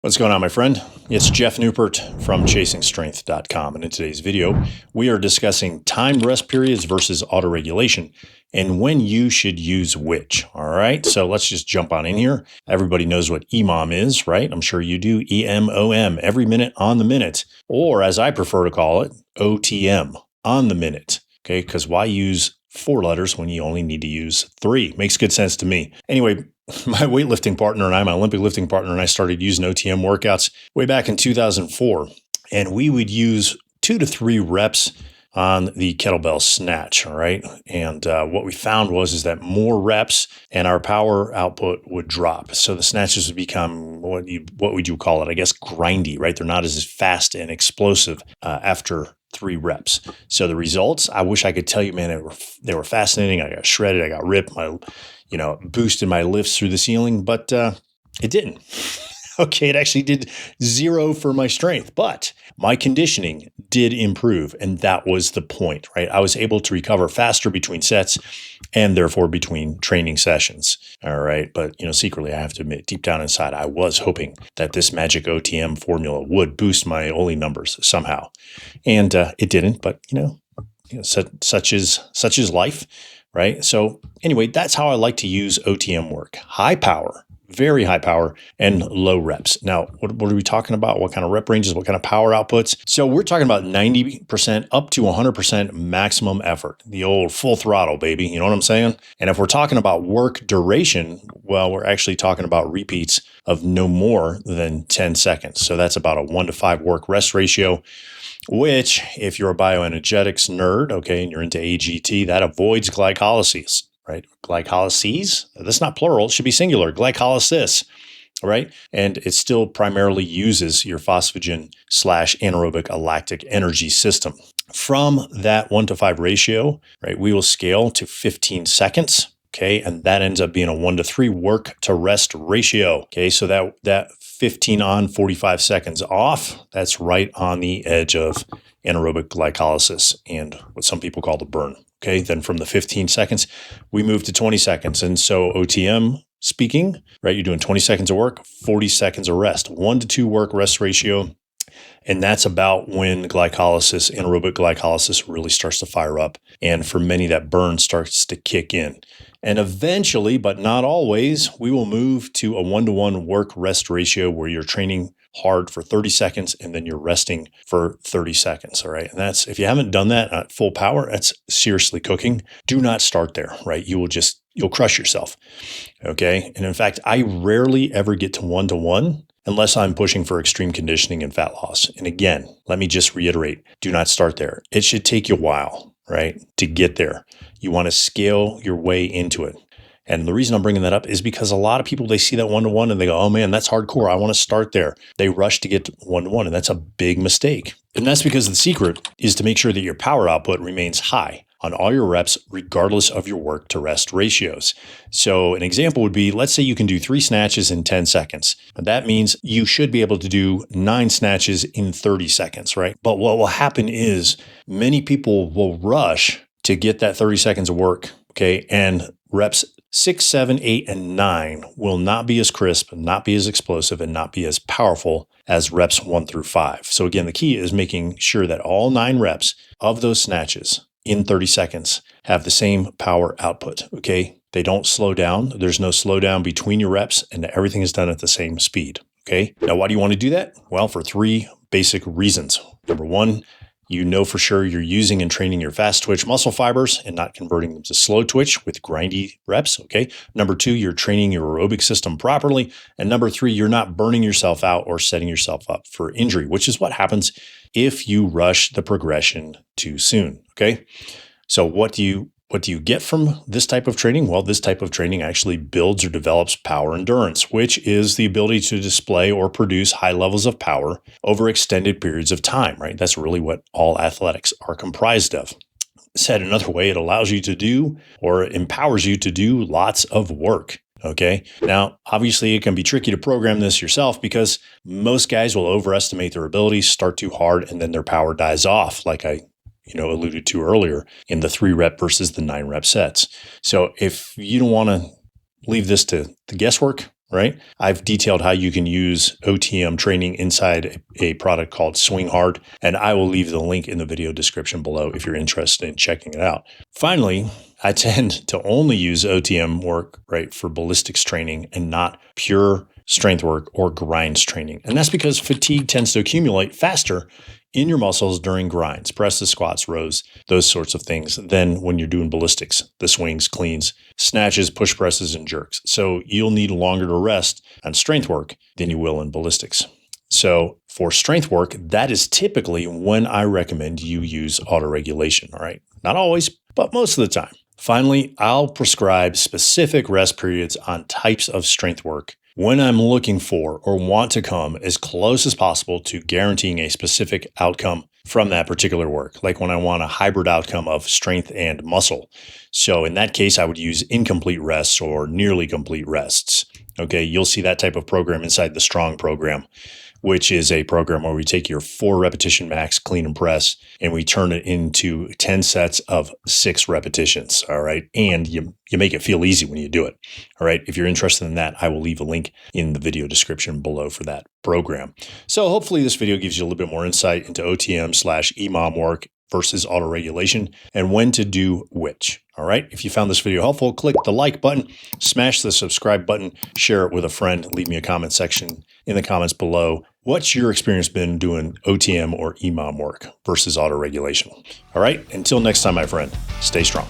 What's going on, my friend? It's Jeff Newport from ChasingStrength.com, and in today's video, we are discussing timed rest periods versus autoregulation and when you should use which. All right, so let's just jump on in here. Everybody knows what EMOM is, right? I'm sure you do. EMOM, every minute on the minute, or as I prefer to call it, OTM, on the minute. Okay, because why use 4 letters when you only need to use 3? Makes good sense to me. Anyway, my weightlifting partner and I, my Olympic lifting partner and I started using OTM workouts way back in 2004. And we would use 2 to 3 reps on the kettlebell snatch, all right? And what we found is that more reps and our power output would drop. So the snatches would become, what would you call it? I guess grindy, right? They're not as fast and explosive after 3 reps. So the results, I wish I could tell you, man, they were fascinating. I got shredded. I got ripped. Boosted my lifts through the ceiling, but it didn't. Okay, it actually did 0 for my strength, but my conditioning did improve, and that was the point, right? I was able to recover faster between sets and therefore between training sessions, all right? But, secretly, I have to admit, deep down inside, I was hoping that this magic OTM formula would boost my Oli numbers somehow, and it didn't, but, such is life, right? So anyway, that's how I like to use OTM work. High power. Very high power and low reps. Now, what are we talking about? What kind of rep ranges? What kind of power outputs? So we're talking about 90% up to 100% maximum effort. The old full throttle, baby. You know what I'm saying? And if we're talking about work duration, well, we're actually talking about repeats of no more than 10 seconds. So that's about a 1-to-5 work rest ratio, which if you're a bioenergetics nerd, okay, and you're into AGT, that avoids glycolysis. Right? Glycolyses, that's not plural, it should be singular, glycolysis, right? And it still primarily uses your phosphagen / anaerobic alactic energy system. From that 1-to-5 ratio, right, we will scale to 15 seconds, okay? And that ends up being a 1-to-3 work to rest ratio, okay? So that 15 on, 45 seconds off, that's right on the edge of anaerobic glycolysis and what some people call the burn. Okay, then from the 15 seconds, we move to 20 seconds. And so OTM speaking, right, you're doing 20 seconds of work, 40 seconds of rest, 1-to-2 work rest ratio. And that's about when glycolysis, anaerobic glycolysis really starts to fire up. And for many, that burn starts to kick in. And eventually, but not always, we will move to a 1-to-1 work rest ratio where you're training hard for 30 seconds and then you're resting for 30 seconds. All right. And that's, if you haven't done that at full power, that's seriously cooking. Do not start there, right? You'll crush yourself. Okay. And in fact, I rarely ever get to 1-to-1 unless I'm pushing for extreme conditioning and fat loss. And again, let me just reiterate, do not start there. It should take you a while, right, to get there. You want to scale your way into it. And the reason I'm bringing that up is because a lot of people, they see that 1-to-1 and they go, oh man, that's hardcore. I want to start there. They rush to get to 1-to-1, and that's a big mistake. And that's because the secret is to make sure that your power output remains high on all your reps, regardless of your work to rest ratios. So an example would be, let's say you can do 3 snatches in 10 seconds. That means you should be able to do 9 snatches in 30 seconds, right? But what will happen is many people will rush to get that 30 seconds of work, okay? And reps 6, 7, 8, and 9 will not be as crisp, not be as explosive, and not be as powerful as reps 1 through 5. So again, the key is making sure that all 9 reps of those snatches in 30 seconds have the same power output, okay? They don't slow down. There's no slowdown between your reps, and everything is done at the same speed, okay? Now, why do you want to do that? Well, for 3 basic reasons. Number 1, you know for sure you're using and training your fast twitch muscle fibers and not converting them to slow twitch with grindy reps, okay? Number 2, you're training your aerobic system properly. And number 3, you're not burning yourself out or setting yourself up for injury, which is what happens if you rush the progression too soon, okay? So what do you get from this type of training? Well, this type of training actually builds or develops power endurance, which is the ability to display or produce high levels of power over extended periods of time, right? That's really what all athletics are comprised of. Said another way, it allows you to do or empowers you to do lots of work. Okay. Now, obviously, it can be tricky to program this yourself because most guys will overestimate their abilities, start too hard, and then their power dies off, like I alluded to earlier in the 3-rep versus the 9-rep sets. So if you don't want to leave this to the guesswork, right? I've detailed how you can use OTM training inside a product called Swing Hard, and I will leave the link in the video description below if you're interested in checking it out. Finally, I tend to only use OTM work, right, for ballistics training and not pure strength work or grinds training. And that's because fatigue tends to accumulate faster in your muscles during grinds, presses, squats, rows, those sorts of things, than when you're doing ballistics, the swings, cleans, snatches, push presses, and jerks. So you'll need longer to rest on strength work than you will in ballistics. So for strength work, that is typically when I recommend you use autoregulation, all right? Not always, but most of the time. Finally, I'll prescribe specific rest periods on types of strength work when I'm looking for or want to come as close as possible to guaranteeing a specific outcome from that particular work, like when I want a hybrid outcome of strength and muscle. So in that case, I would use incomplete rests or nearly complete rests. Okay, you'll see that type of program inside the Strong program, which is a program where we take your 4 repetition max clean and press and we turn it into 10 sets of 6 repetitions. All right. And you make it feel easy when you do it. All right. If you're interested in that, I will leave a link in the video description below for that program. So hopefully this video gives you a little bit more insight into OTM/EMOM work versus autoregulation and when to do which. All right. If you found this video helpful, click the like button, smash the subscribe button, share it with a friend, leave me a comment section in the comments below. What's your experience been doing OTM or EMOM work versus autoregulation? All right. Until next time, my friend, stay strong.